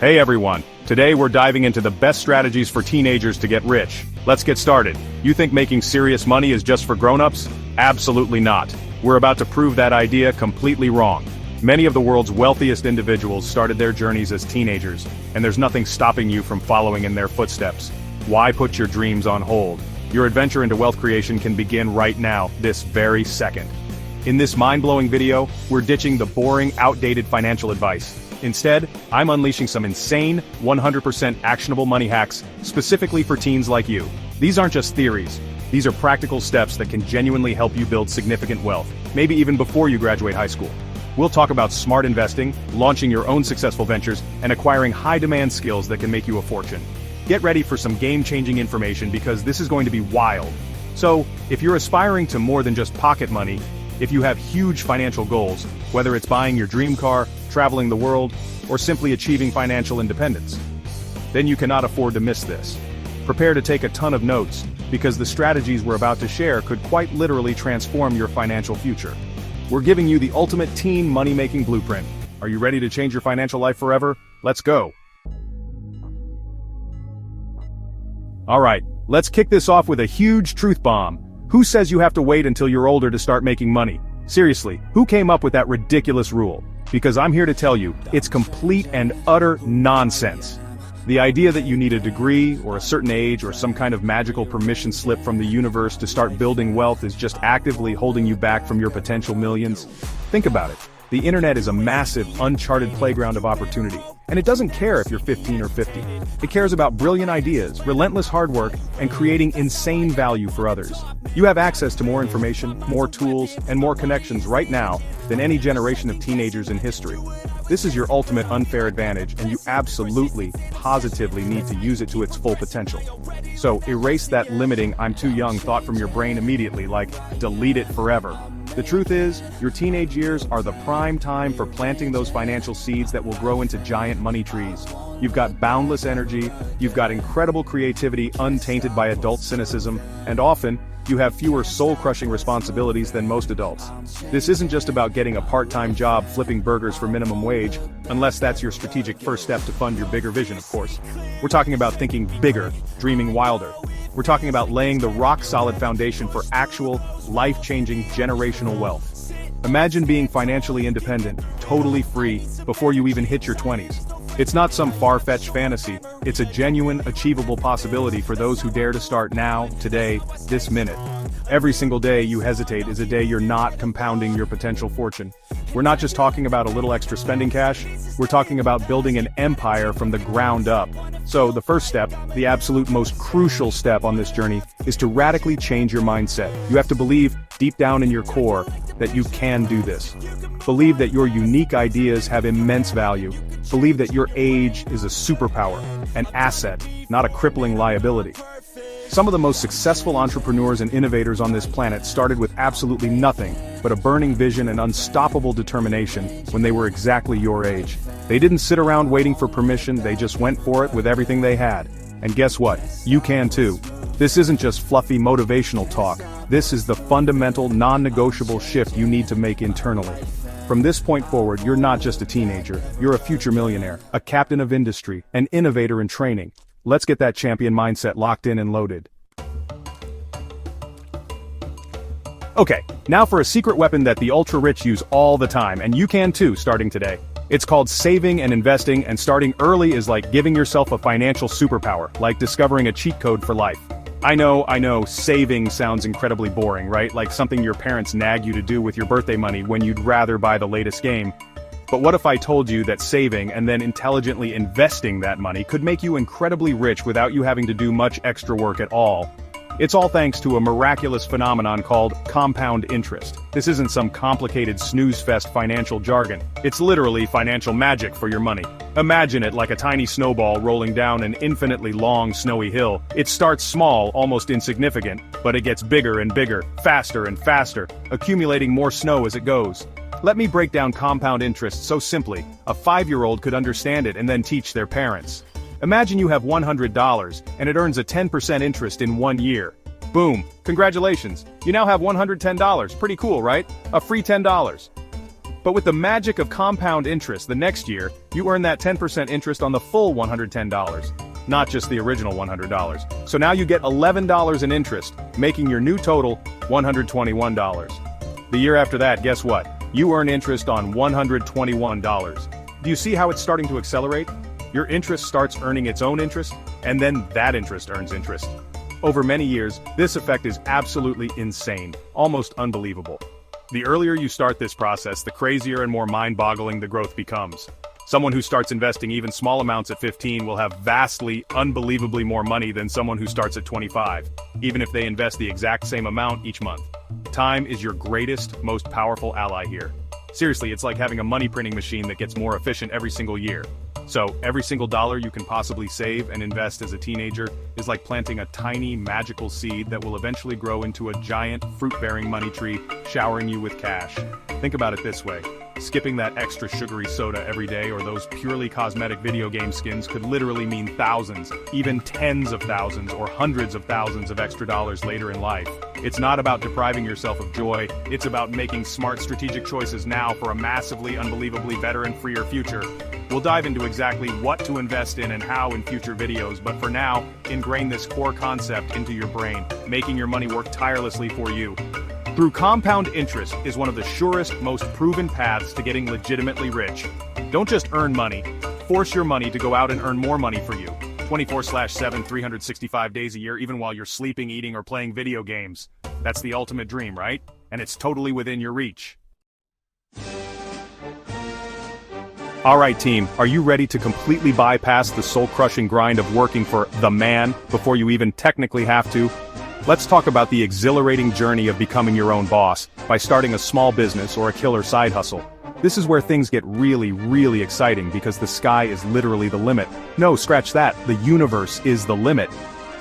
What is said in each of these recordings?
Hey everyone, today we're diving into the best strategies for teenagers to get rich. Let's get started. You think making serious money is just for grown-ups? Absolutely not. We're about to prove that idea completely wrong. Many of the world's wealthiest individuals started their journeys as teenagers, and there's nothing stopping you from following in their footsteps. Why put your dreams on hold? Your adventure into wealth creation can begin right now, this very second. In this mind-blowing video, we're ditching the boring, outdated financial advice. Instead, I'm unleashing some insane, 100% actionable money hacks, specifically for teens like you. These aren't just theories. These are practical steps that can genuinely help you build significant wealth, maybe even before you graduate high school. We'll talk about smart investing, launching your own successful ventures, and acquiring high-demand skills that can make you a fortune. Get ready for some game-changing information because this is going to be wild. So, if you're aspiring to more than just pocket money, if you have huge financial goals, whether it's buying your dream car, traveling the world, or simply achieving financial independence, then you cannot afford to miss this. Prepare to take a ton of notes, because the strategies we're about to share could quite literally transform your financial future. We're giving you the ultimate teen money-making blueprint. Are you ready to change your financial life forever? Let's go. Alright, let's kick this off with a huge truth bomb. Who says you have to wait until you're older to start making money? Seriously, who came up with that ridiculous rule? Because I'm here to tell you, it's complete and utter nonsense. The idea that you need a degree, or a certain age, or some kind of magical permission slip from the universe to start building wealth is just actively holding you back from your potential millions. Think about it. The internet is a massive, uncharted playground of opportunity, and it doesn't care if you're 15 or 50. It cares about brilliant ideas, relentless hard work, and creating insane value for others. You have access to more information, more tools, and more connections right now than any generation of teenagers in history. This is your ultimate unfair advantage, and you absolutely, positively need to use it to its full potential. So, erase that limiting "I'm too young" thought from your brain immediately, like, delete it forever. The truth is, your teenage years are the prime time for planting those financial seeds that will grow into giant money trees. You've got boundless energy, you've got incredible creativity untainted by adult cynicism, and often, you have fewer soul-crushing responsibilities than most adults. This isn't just about getting a part-time job flipping burgers for minimum wage, unless that's your strategic first step to fund your bigger vision, of course. We're talking about thinking bigger, dreaming wilder. We're talking about laying the rock-solid foundation for actual, life-changing, generational wealth. Imagine being financially independent, totally free, before you even hit your 20s. It's not some far-fetched fantasy, it's a genuine, achievable possibility for those who dare to start now, today, this minute. Every single day you hesitate is a day you're not compounding your potential fortune. We're not just talking about a little extra spending cash, we're talking about building an empire from the ground up. So the first step, the absolute most crucial step on this journey, is to radically change your mindset. You have to believe, deep down in your core, that you can do this. Believe that your unique ideas have immense value. Believe that your age is a superpower, an asset, not a crippling liability. Some of the most successful entrepreneurs and innovators on this planet started with absolutely nothing but a burning vision and unstoppable determination when they were exactly your age. They didn't sit around waiting for permission, they just went for it with everything they had. And guess what? You can too. This isn't just fluffy motivational talk. This is the fundamental, non-negotiable shift you need to make internally. From this point forward, you're not just a teenager, you're a future millionaire, a captain of industry, an innovator in training. Let's get that champion mindset locked in and loaded. Okay, now for a secret weapon that the ultra-rich use all the time, and you can too, starting today. It's called saving and investing, and starting early is like giving yourself a financial superpower, like discovering a cheat code for life. I know, saving sounds incredibly boring, right? Like something your parents nag you to do with your birthday money when you'd rather buy the latest game. But what if I told you that saving and then intelligently investing that money could make you incredibly rich without you having to do much extra work at all? It's all thanks to a miraculous phenomenon called compound interest. This isn't some complicated snooze-fest financial jargon. It's literally financial magic for your money. Imagine it like a tiny snowball rolling down an infinitely long snowy hill. It starts small, almost insignificant, but it gets bigger and bigger, faster and faster, accumulating more snow as it goes. Let me break down compound interest so simply, a 5-year-old could understand it and then teach their parents. Imagine you have $100, and it earns a 10% interest in 1 year. Boom, congratulations, you now have $110, pretty cool, right? A free $10. But with the magic of compound interest, the next year, you earn that 10% interest on the full $110, not just the original $100. So now you get $11 in interest, making your new total $121. The year after that, guess what? You earn interest on $121. Do you see how it's starting to accelerate? Your interest starts earning its own interest, and then that interest earns interest. Over many years, this effect is absolutely insane, almost unbelievable. The earlier you start this process, the crazier and more mind-boggling the growth becomes. Someone who starts investing even small amounts at 15 will have vastly, unbelievably more money than someone who starts at 25, even if they invest the exact same amount each month. Time is your greatest, most powerful ally here. Seriously, it's like having a money printing machine that gets more efficient every single year. So, every single dollar you can possibly save and invest as a teenager is like planting a tiny, magical seed that will eventually grow into a giant, fruit-bearing money tree, showering you with cash. Think about it this way. Skipping that extra sugary soda every day or those purely cosmetic video game skins could literally mean thousands, even tens of thousands or hundreds of thousands of extra dollars later in life. It's not about depriving yourself of joy, it's about making smart strategic choices now for a massively, unbelievably better and freer future. We'll dive into exactly what to invest in and how in future videos, but for now, ingrain this core concept into your brain, making your money work tirelessly for you. Through compound interest is one of the surest, most proven paths to getting legitimately rich. Don't just earn money, force your money to go out and earn more money for you. 24/7, 365 days a year, even while you're sleeping, eating, or playing video games. That's the ultimate dream, right? And it's totally within your reach. Alright team, are you ready to completely bypass the soul-crushing grind of working for the man before you even technically have to? Let's talk about the exhilarating journey of becoming your own boss by starting a small business or a killer side hustle. This is where things get really, really exciting because the sky is literally the limit. No, scratch that, the universe is the limit.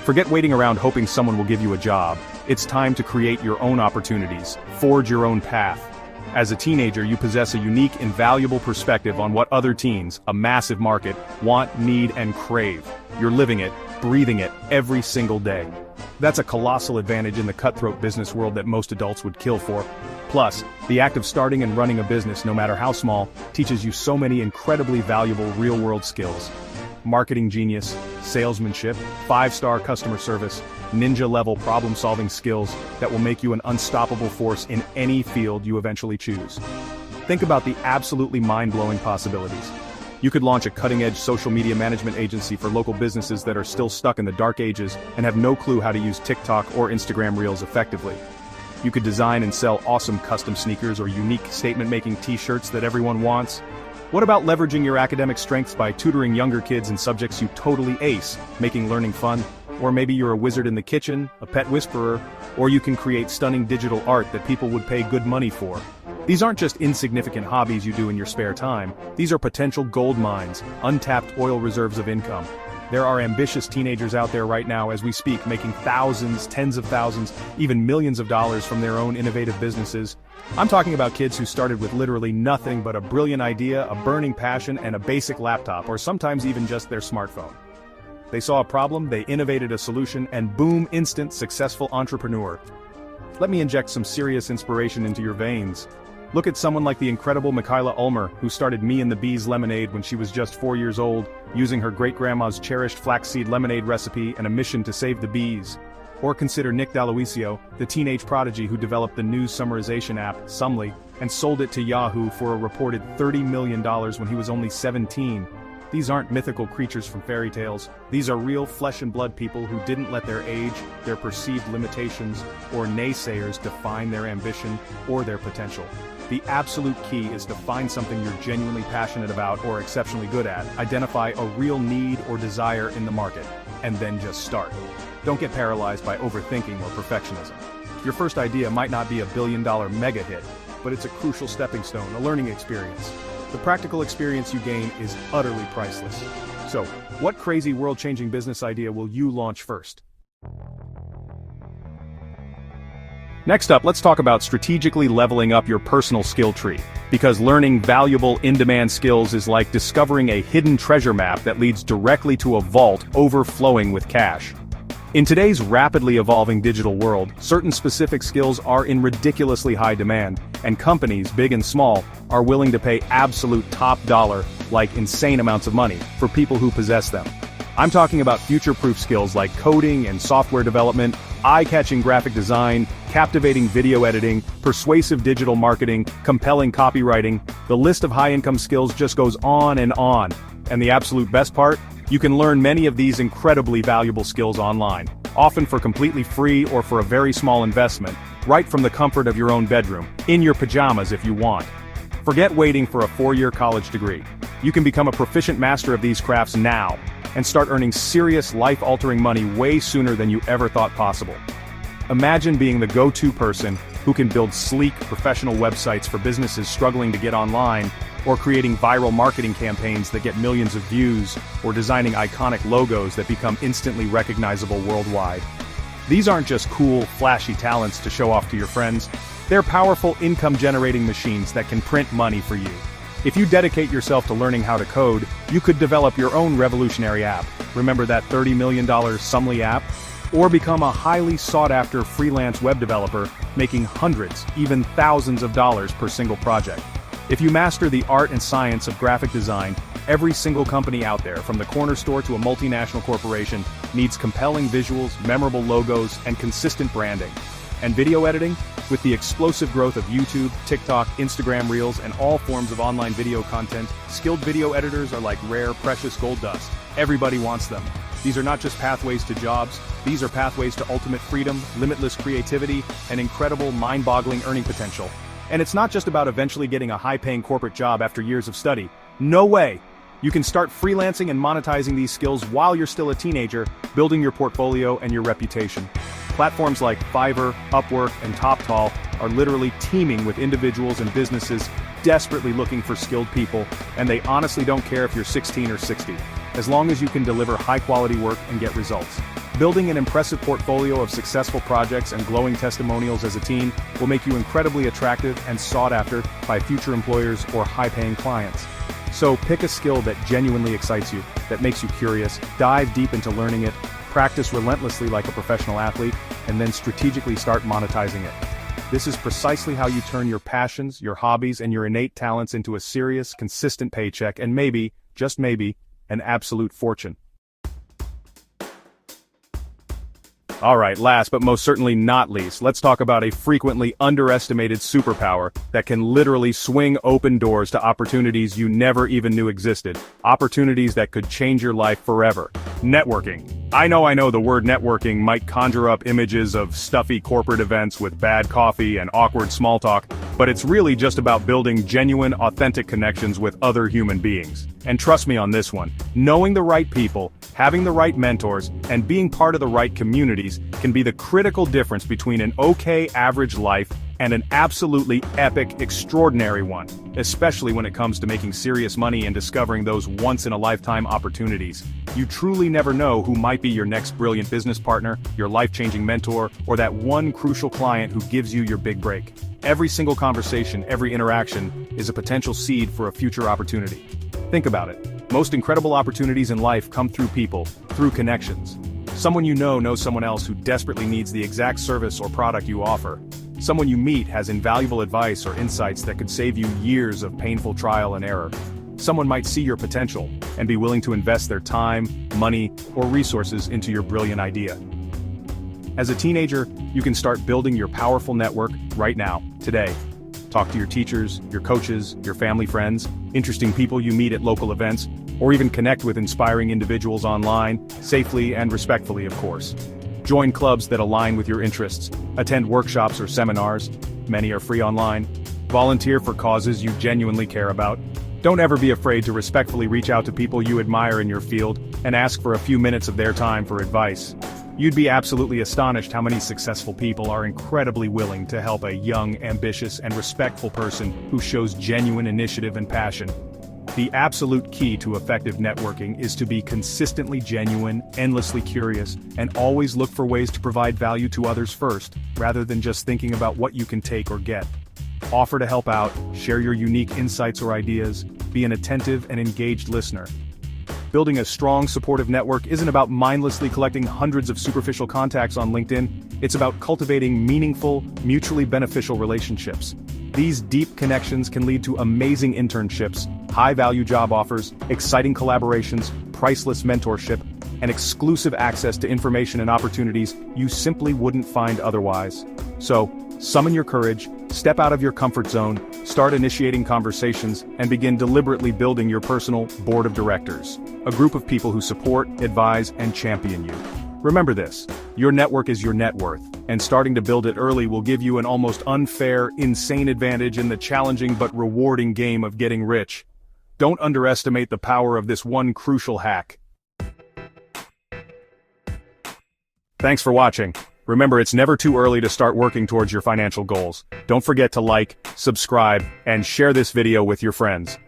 Forget waiting around hoping someone will give you a job. It's time to create your own opportunities, forge your own path. As a teenager, you possess a unique, invaluable perspective on what other teens, a massive market, want, need, and crave. You're living it, breathing it, every single day. That's a colossal advantage in the cutthroat business world that most adults would kill for. Plus, the act of starting and running a business, no matter how small, teaches you so many incredibly valuable real-world skills. Marketing genius, salesmanship, 5-star customer service, ninja-level problem-solving skills that will make you an unstoppable force in any field you eventually choose. Think about the absolutely mind-blowing possibilities. You could launch a cutting-edge social media management agency for local businesses that are still stuck in the dark ages and have no clue how to use TikTok or Instagram Reels effectively. You could design and sell awesome custom sneakers or unique statement-making t-shirts that everyone wants. What about leveraging your academic strengths by tutoring younger kids in subjects you totally ace, making learning fun? Or maybe you're a wizard in the kitchen, a pet whisperer, or you can create stunning digital art that people would pay good money for. These aren't just insignificant hobbies you do in your spare time, these are potential gold mines, untapped oil reserves of income. There are ambitious teenagers out there right now as we speak making thousands, tens of thousands, even millions of dollars from their own innovative businesses. I'm talking about kids who started with literally nothing but a brilliant idea, a burning passion, and a basic laptop, or sometimes even just their smartphone. They saw a problem, they innovated a solution, and boom, instant, successful entrepreneur. Let me inject some serious inspiration into your veins. Look at someone like the incredible Michaela Ulmer, who started Me and the Bees Lemonade when she was just 4 years old, using her great-grandma's cherished flaxseed lemonade recipe and a mission to save the bees. Or consider Nick D'Aloisio, the teenage prodigy who developed the news summarization app, Sumly, and sold it to Yahoo for a reported $30 million when he was only 17. These aren't mythical creatures from fairy tales. These are real flesh and blood people who didn't let their age, their perceived limitations, or naysayers define their ambition or their potential. The absolute key is to find something you're genuinely passionate about or exceptionally good at, identify a real need or desire in the market, and then just start. Don't get paralyzed by overthinking or perfectionism. Your first idea might not be a billion-dollar mega hit, but it's a crucial stepping stone, a learning experience. The practical experience you gain is utterly priceless. So, what crazy world-changing business idea will you launch first? Next up, let's talk about strategically leveling up your personal skill tree. Because learning valuable in-demand skills is like discovering a hidden treasure map that leads directly to a vault overflowing with cash. In today's rapidly evolving digital world, certain specific skills are in ridiculously high demand, and companies, big and small, are willing to pay absolute top dollar, like insane amounts of money, for people who possess them. I'm talking about future-proof skills like coding and software development, eye-catching graphic design, captivating video editing, persuasive digital marketing, compelling copywriting. The list of high-income skills just goes on. And the absolute best part? You can learn many of these incredibly valuable skills online, often for completely free or for a very small investment, right from the comfort of your own bedroom, in your pajamas if you want. Forget waiting for a 4-year college degree. You can become a proficient master of these crafts now, and start earning serious life-altering money way sooner than you ever thought possible. Imagine being the go-to person who can build sleek, professional websites for businesses struggling to get online, or creating viral marketing campaigns that get millions of views, or designing iconic logos that become instantly recognizable worldwide. These aren't just cool, flashy talents to show off to your friends. They're powerful income-generating machines that can print money for you. If you dedicate yourself to learning how to code, you could develop your own revolutionary app. Remember that $30 million Sumly app? Or become a highly sought-after freelance web developer, making hundreds, even thousands of dollars per single project. If you master the art and science of graphic design, every single company out there, from the corner store to a multinational corporation, needs compelling visuals, memorable logos, and consistent branding. And video editing? With the explosive growth of YouTube, TikTok, Instagram Reels, and all forms of online video content, skilled video editors are like rare, precious gold dust. Everybody wants them. These are not just pathways to jobs, these are pathways to ultimate freedom, limitless creativity, and incredible mind-boggling earning potential. And it's not just about eventually getting a high-paying corporate job after years of study. No way! You can start freelancing and monetizing these skills while you're still a teenager, building your portfolio and your reputation. Platforms like Fiverr, Upwork, and TopTal are literally teeming with individuals and businesses desperately looking for skilled people, and they honestly don't care if you're 16 or 60, as long as you can deliver high-quality work and get results. Building an impressive portfolio of successful projects and glowing testimonials as a teen will make you incredibly attractive and sought after by future employers or high-paying clients. So pick a skill that genuinely excites you, that makes you curious, dive deep into learning it, practice relentlessly like a professional athlete, and then strategically start monetizing it. This is precisely how you turn your passions, your hobbies, and your innate talents into a serious, consistent paycheck and maybe, just maybe, an absolute fortune. Alright, last but most certainly not least, let's talk about a frequently underestimated superpower that can literally swing open doors to opportunities you never even knew existed. Opportunities that could change your life forever. Networking. I know the word networking might conjure up images of stuffy corporate events with bad coffee and awkward small talk, but it's really just about building genuine, authentic connections with other human beings. And trust me on this one, knowing the right people, having the right mentors, and being part of the right communities can be the critical difference between an okay average life and an absolutely epic, extraordinary one, especially when it comes to making serious money and discovering those once-in-a-lifetime opportunities. You truly never know who might be your next brilliant business partner, your life-changing mentor, or that one crucial client who gives you your big break. Every single conversation, every interaction, is a potential seed for a future opportunity. Think about it. Most incredible opportunities in life come through people, through connections. Someone you know knows someone else who desperately needs the exact service or product you offer. Someone you meet has invaluable advice or insights that could save you years of painful trial and error. Someone might see your potential and be willing to invest their time, money, or resources into your brilliant idea. As a teenager, you can start building your powerful network right now, today. Talk to your teachers, your coaches, your family friends, interesting people you meet at local events, or even connect with inspiring individuals online, safely and respectfully, of course. Join clubs that align with your interests, attend workshops or seminars, many are free online, volunteer for causes you genuinely care about. Don't ever be afraid to respectfully reach out to people you admire in your field and ask for a few minutes of their time for advice. You'd be absolutely astonished how many successful people are incredibly willing to help a young, ambitious, and respectful person who shows genuine initiative and passion. The absolute key to effective networking is to be consistently genuine, endlessly curious, and always look for ways to provide value to others first, rather than just thinking about what you can take or get. Offer to help out, share your unique insights or ideas, be an attentive and engaged listener. building a strong, supportive network isn't about mindlessly collecting hundreds of superficial contacts on LinkedIn. It's about cultivating meaningful, mutually beneficial relationships. These deep connections can lead to amazing internships, high-value job offers, exciting collaborations, priceless mentorship, and exclusive access to information and opportunities you simply wouldn't find otherwise. So, summon your courage, step out of your comfort zone, start initiating conversations, and begin deliberately building your personal board of directors, a group of people who support, advise, and champion you. Remember this, your network is your net worth, and starting to build it early will give you an almost unfair, insane advantage in the challenging but rewarding game of getting rich. Don't underestimate the power of this one crucial hack. Thanks for watching. Remember, it's never too early to start working towards your financial goals. Don't forget to like, subscribe, and share this video with your friends.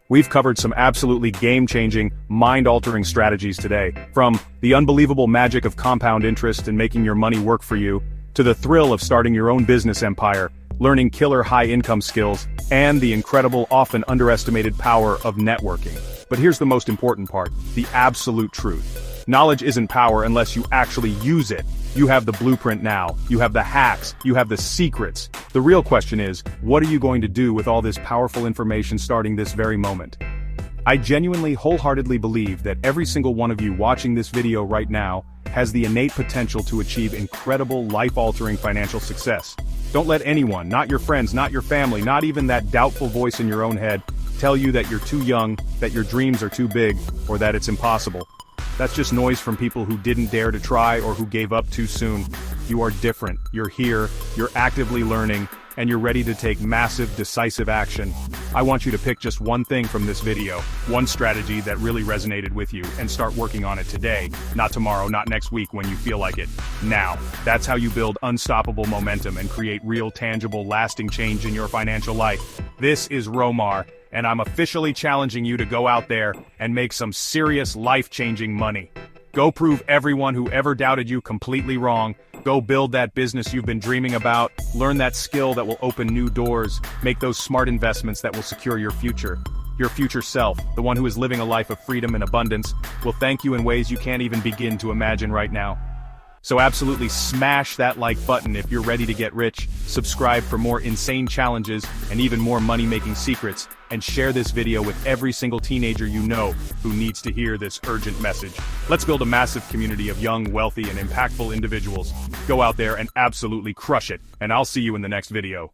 We've covered some absolutely game-changing, mind-altering strategies today, from the unbelievable magic of compound interest and making your money work for you, to the thrill of starting your own business empire, learning killer high-income skills, and the incredible, often underestimated power of networking. But here's the most important part, the absolute truth. Knowledge isn't power unless you actually use it. You have the blueprint now, you have the hacks, you have the secrets. The real question is, what are you going to do with all this powerful information starting this very moment? I genuinely, wholeheartedly believe that every single one of you watching this video right now has the innate potential to achieve incredible, life-altering financial success. Don't let anyone, not your friends, not your family, not even that doubtful voice in your own head, tell you that you're too young, that your dreams are too big, or that it's impossible. That's just noise from people who didn't dare to try or who gave up too soon. You are different, you're here, you're actively learning, and you're ready to take massive, decisive action. I want you to pick just one thing from this video, one strategy that really resonated with you, and start working on it today, not tomorrow, not next week when you feel like it. Now, that's how you build unstoppable momentum and create real, tangible, lasting change in your financial life. This is Romar, and I'm officially challenging you to go out there and make some serious life-changing money. Go prove everyone who ever doubted you completely wrong. Go build that business you've been dreaming about, learn that skill that will open new doors, make those smart investments that will secure your future. Your future self, the one who is living a life of freedom and abundance, will thank you in ways you can't even begin to imagine right now. So absolutely smash that like button if you're ready to get rich, subscribe for more insane challenges and even more money-making secrets, and share this video with every single teenager you know who needs to hear this urgent message. Let's build a massive community of young, wealthy, and impactful individuals. Go out there and absolutely crush it, and I'll see you in the next video.